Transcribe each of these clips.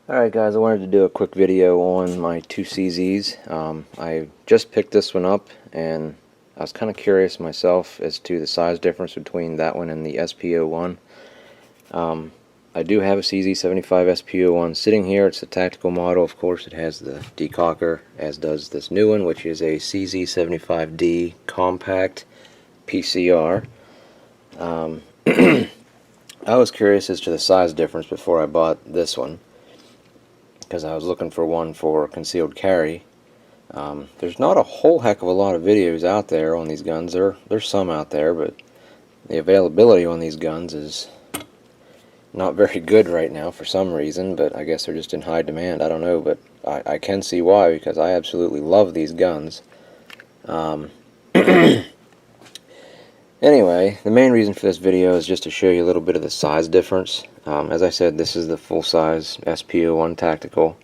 Alright guys, I wanted to do a quick video on my two CZs. I just picked this one up and I was kind of curious myself as to the size difference between that one and the SP01. I do have a CZ75 SP01 sitting here. It's a tactical model. Of course it has the decocker, as does this new one, which is a CZ75D compact PCR. I was curious as to the size difference before I bought this one, because I was looking for one for concealed carry. There's not a whole heck of a lot of videos out there on these guns. There's some out there, but the availability on these guns is not very good right now for some reason, but I guess they're just in high demand. I don't know, but I can see why, because I absolutely love these guns. Anyway, the main reason for this video is just to show you a little bit of the size difference. As I said, this is the full-size SP01 Tactical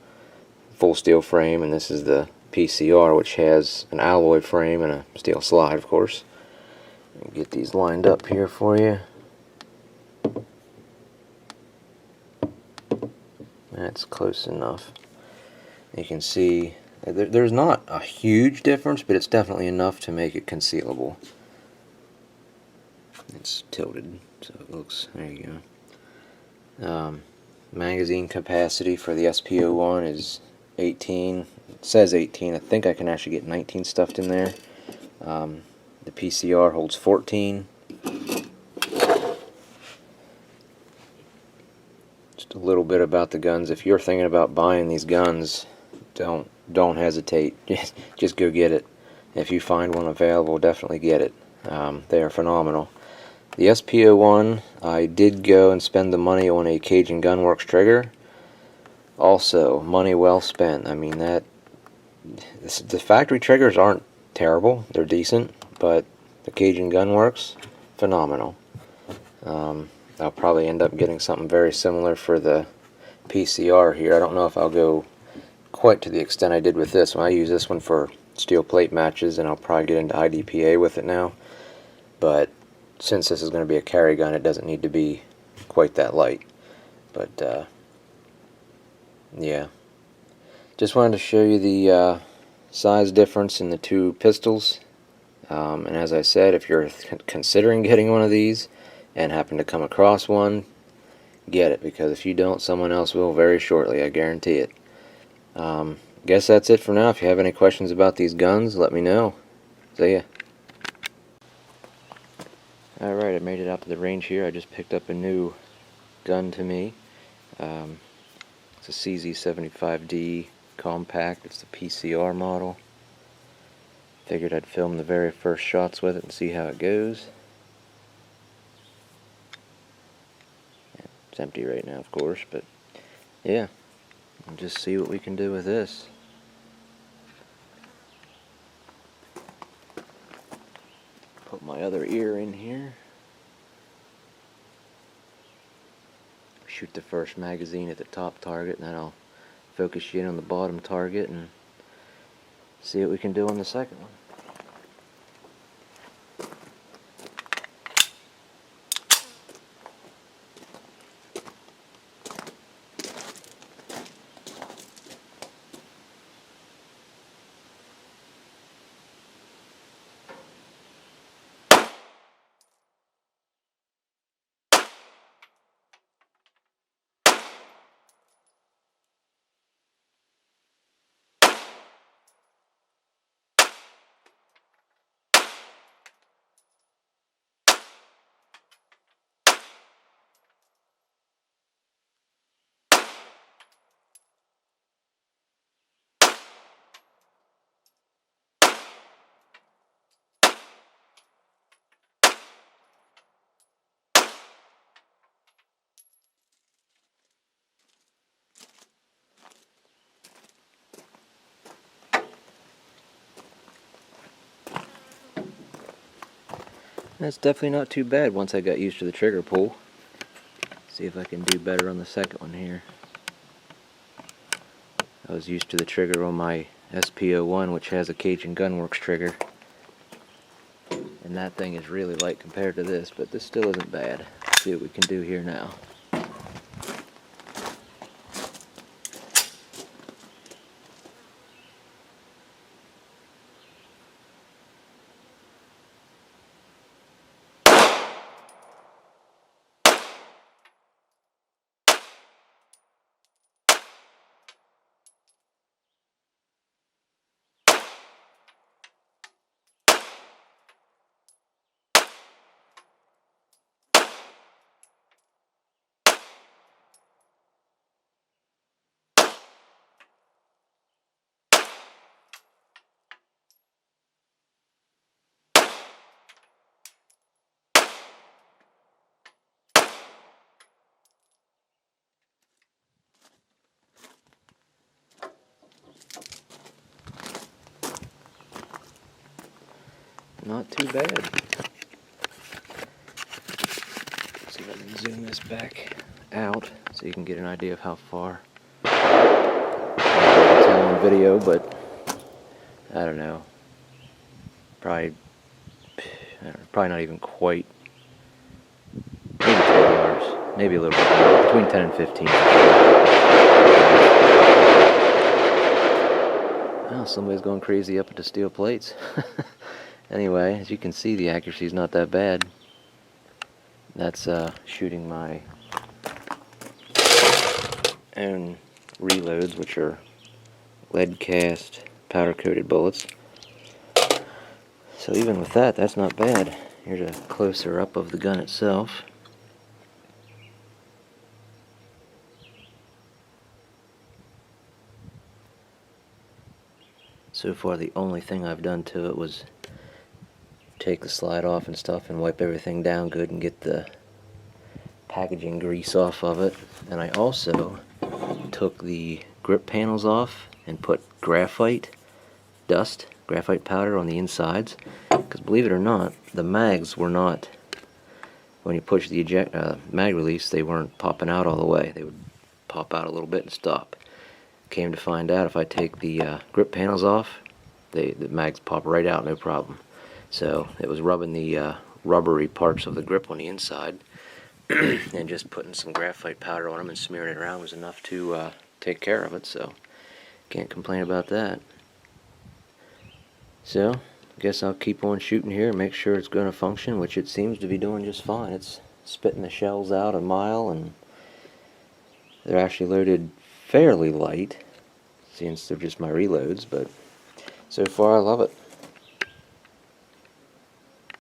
full steel frame, and this is the PCR, which has an alloy frame and a steel slide, of course. Get these lined up here for you. That's close enough. You can see there's not a huge difference, but it's definitely enough to make it concealable. It's tilted, so it looks, there you go. Magazine capacity for the SP01 is 18. It says 18. I think I can actually get 19 stuffed in there. The PCR holds 14. Just a little bit about the guns. If you're thinking about buying these guns, don't hesitate. Just go get it. If you find one available, definitely get it. They are phenomenal. The SP01, I did go and spend the money on a Cajun Gunworks trigger. Also, money well spent. I mean, the factory triggers aren't terrible. They're decent, but the Cajun Gunworks, phenomenal. I'll probably end up getting something very similar for the PCR here. I don't know if I'll go quite to the extent I did with this one. I use this one for steel plate matches, and I'll probably get into IDPA with it now. But since this is going to be a carry gun, it doesn't need to be quite that light. But yeah, just wanted to show you the size difference in the two pistols. And as I said, if you're considering getting one of these and happen to come across one, get it, because if you don't, someone else will very shortly, I guarantee it. Guess that's it for now. If you have any questions about these guns, let me know. See ya. Alright, I made it out to the range here. I just picked up a new gun to me. It's a CZ75D compact. It's the PCR model. Figured I'd film the very first shots with it and see how it goes. It's empty right now, of course, but yeah, we'll just see what we can do with this. Put my other ear in here. Shoot the first magazine at the top target, and then I'll focus you in on the bottom target and see what we can do on the second one. That's definitely not too bad once I got used to the trigger pull. See if I can do better on the second one here. I was used to the trigger on my SP01, which has a Cajun Gunworks trigger. And that thing is really light compared to this, but this still isn't bad. Let's see what we can do here now. not too bad. Let's see if I can zoom this back out so you can get an idea of how far. I can tell on video, but I don't know. Probably not even quite. Maybe 10 yards. Maybe a little bit more. Between 10 and 15. Well, somebody's going crazy up at the steel plates. Anyway, as you can see, the accuracy is not that bad. That's shooting my own reloads, which are lead cast powder coated bullets. So even with that, that's not bad. Here's a closer up of the gun itself. So far the only thing I've done to it was take the slide off and stuff and wipe everything down good and get the packaging grease off of it. And I also took the grip panels off and put graphite powder on the insides, because believe it or not, the mags were not, when you push the mag release, they weren't popping out all the way. They would pop out a little bit and stop. Came to find out if I take the grip panels off, the mags pop right out, no problem. So it was rubbing the rubbery parts of the grip on the inside and just putting some graphite powder on them and smearing it around was enough to take care of it, so can't complain about that. So I guess I'll keep on shooting here and make sure it's going to function, which it seems to be doing just fine. It's spitting the shells out a mile, and they're actually loaded fairly light since they're just my reloads, but so far I love it.